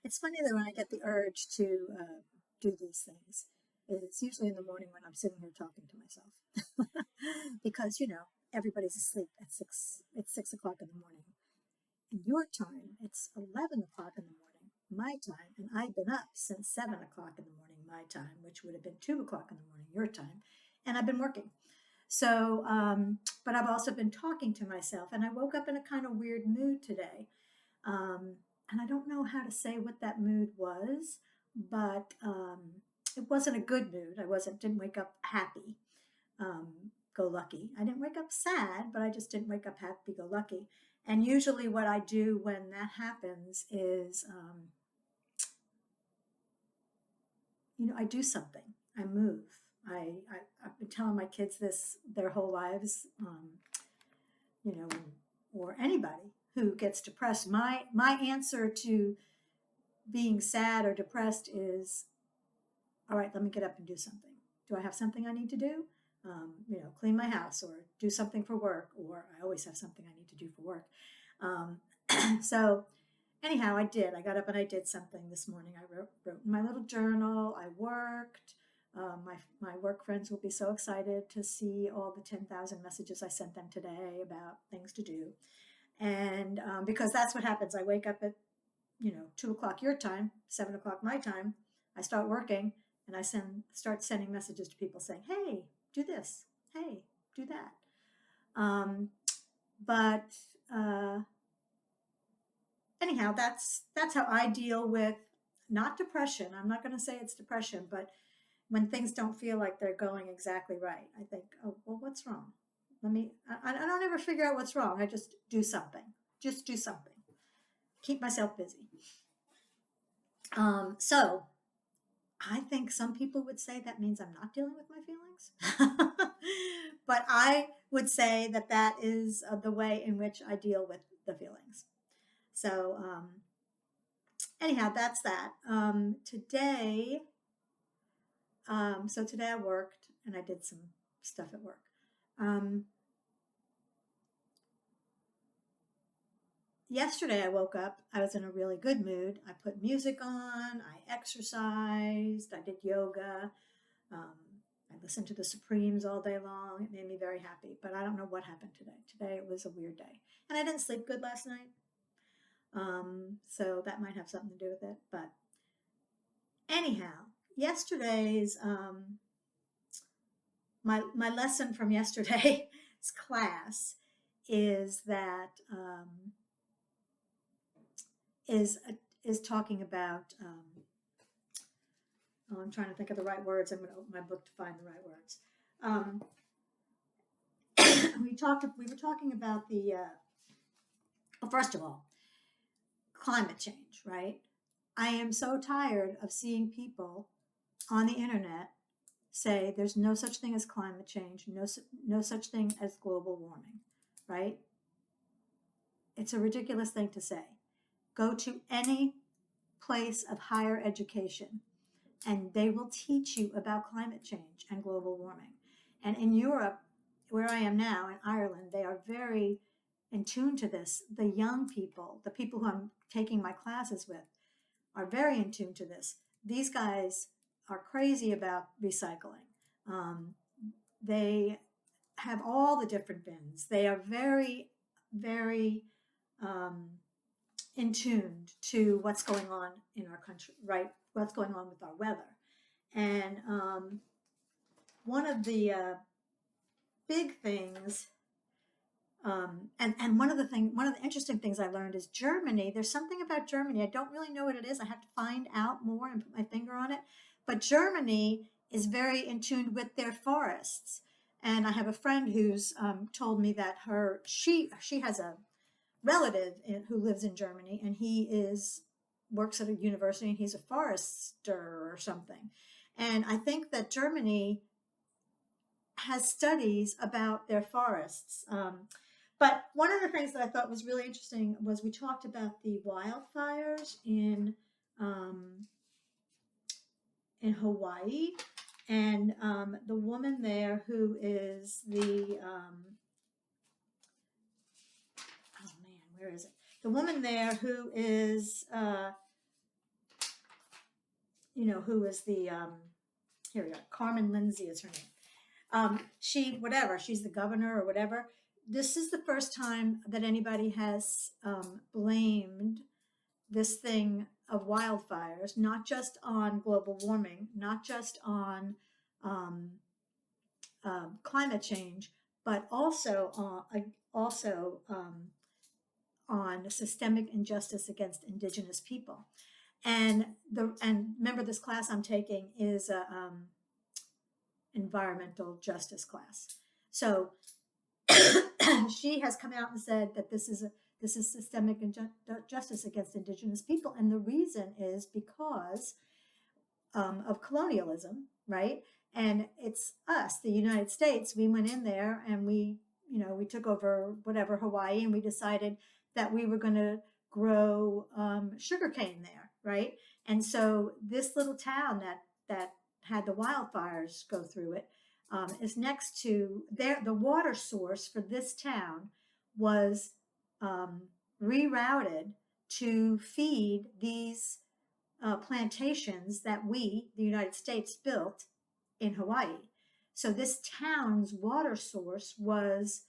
It's funny that when I get the urge to do these things, it's usually in the morning when I'm sitting here talking to myself, because everybody's asleep at six. It's 6 o'clock in the morning. In your time, it's 11 o'clock in the morning, my time, and I've been up since 7 o'clock in the morning, my time, which would have been 2 o'clock in the morning, your time, and I've been working. So, but I've also been talking to myself, and I woke up in a kind of weird mood today. Um, and I don't know how to say what that mood was, but it wasn't a good mood. Didn't wake up happy, go lucky. I didn't wake up sad, but I just didn't wake up happy, go lucky. And usually, what I do when that happens is, I do something. I move. I've been telling my kids this their whole lives, you know, or anybody who gets depressed. My answer to being sad or depressed is, all right, let me get up and do something. Do I have something I need to do? Clean my house or do something for work, or I always have something I need to do for work. Um, so anyhow, I did. I got up and I did something this morning. I wrote in my little journal. I worked. My work friends will be so excited to see all the 10,000 messages I sent them today about things to do. And because that's what happens. I wake up at 2 o'clock your time, 7 o'clock my time. I start working and I start sending messages to people saying, "Hey, do this. Hey, do that." Um, but uh, anyhow, that's how I deal with not depression. I'm not going to say it's depression, but when things don't feel like they're going exactly right, I think, oh, well, what's wrong? I don't ever figure out what's wrong. I just do something. Just do something. Keep myself busy. So I think some people would say that means I'm not dealing with my feelings. But I would say that that is the way in which I deal with the feelings. So, anyhow, that's that. Today I worked and I did some stuff at work. Um, Yesterday I woke up, I was in a really good mood. I put music on, I exercised, I did yoga. Um, I listened to the Supremes all day long. It made me very happy, but I don't know what happened today. Today it was a weird day. And I didn't sleep good last night. So that might have something to do with it. But anyhow, yesterday's, my lesson from yesterday's class is that, is, is talking about, oh, I'm trying to think of the right words. I'm going to open my book to find the right words. Um, we were talking about well, first of all, climate change, right? I am so tired of seeing people on the internet say there's no such thing as climate change, no such thing as global warming, right? It's a ridiculous thing to say. Go to any place of higher education and they will teach you about climate change and global warming. And in Europe, where I am now, in Ireland, they are very in tune to this. The young people, the people who I'm taking my classes with, are very in tune to this. These guys are crazy about recycling. Um, they have all the different bins. They are very, very um, in tune to what's going on in our country, right? What's going on with our weather. And one of the big things, and one of the interesting things I learned is Germany. There's something about Germany. I don't really know what it is. I have to find out more and put my finger on it. But Germany is very in tune with their forests. And I have a friend who's told me that she has a relative who lives in Germany, and works at a university, and he's a forester or something. And I think that Germany has studies about their forests. But one of the things that I thought was really interesting was we talked about the wildfires in Hawaii, and the woman there who is oh man, where is it? The woman there who is who is the, here we go, Carmen Lindsay is her name. She's the governor or whatever. This is the first time that anybody has blamed this thing of wildfires, not just on global warming, not just on um, climate change, but also on systemic injustice against indigenous people. And remember, this class I'm taking is a environmental justice class. So she has come out and said that this is systemic injustice against indigenous people, and the reason is because of colonialism, right? And it's us, the United States. We went in there and we took over whatever Hawaii, and we decided that we were going to grow sugarcane there, right? And so this little town that had the wildfires go through it is next to the water source for this town was rerouted to feed these plantations that we, the United States, built in Hawaii. So this town's water source was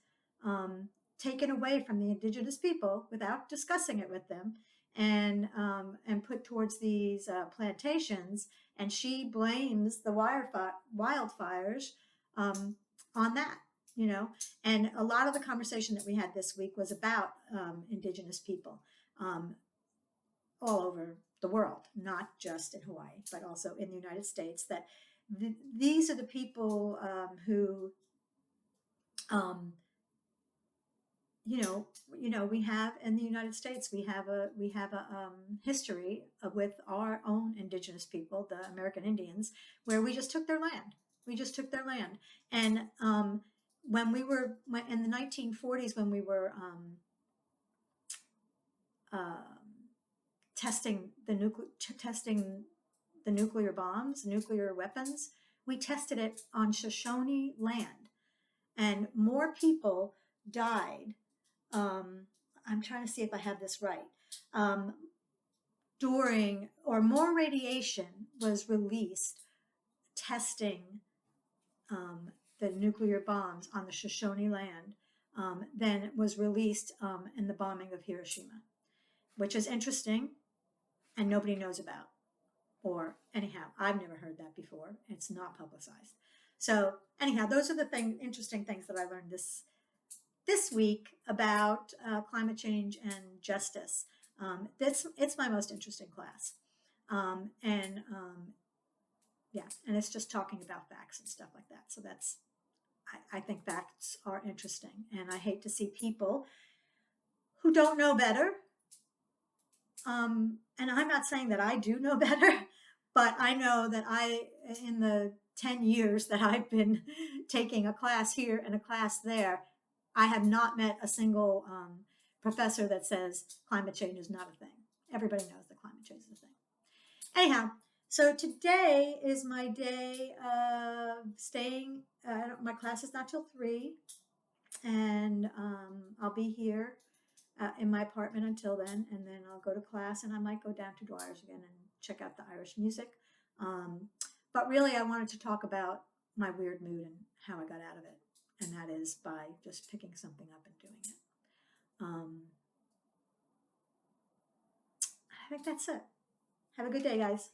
taken away from the indigenous people without discussing it with them, and put towards these plantations. And she blames the wildfires on that. And a lot of the conversation that we had this week was about indigenous people all over the world, not just in Hawaii, but also in the United States, that these are the people who, we have in the United States, we have a history with our own indigenous people, the American Indians, where we just took their land. We just took their land. And when in the 1940s, when we were testing the nuclear bombs, nuclear weapons, we tested it on Shoshone land, and more people died. I'm trying to see if I have this right. More radiation was released testing the nuclear bombs on the Shoshone land than was released in the bombing of Hiroshima, which is interesting and nobody knows about. Or anyhow, I've never heard that before. It's not publicized. So anyhow, those are the interesting things that I learned this week about climate change and justice. It's my most interesting class. Yeah, and it's just talking about facts and stuff like that. So I think facts are interesting. And I hate to see people who don't know better. And I'm not saying that I do know better, but I know that in the 10 years that I've been taking a class here and a class there, I have not met a single professor that says climate change is not a thing. Everybody knows that climate change is a thing. Anyhow, so today is my day of staying. My class is not till 3, and I'll be here in my apartment until then, and then I'll go to class, and I might go down to Dwyer's again and check out the Irish music. But really, I wanted to talk about my weird mood and how I got out of it, and that is by just picking something up and doing it. I think that's it. Have a good day, guys.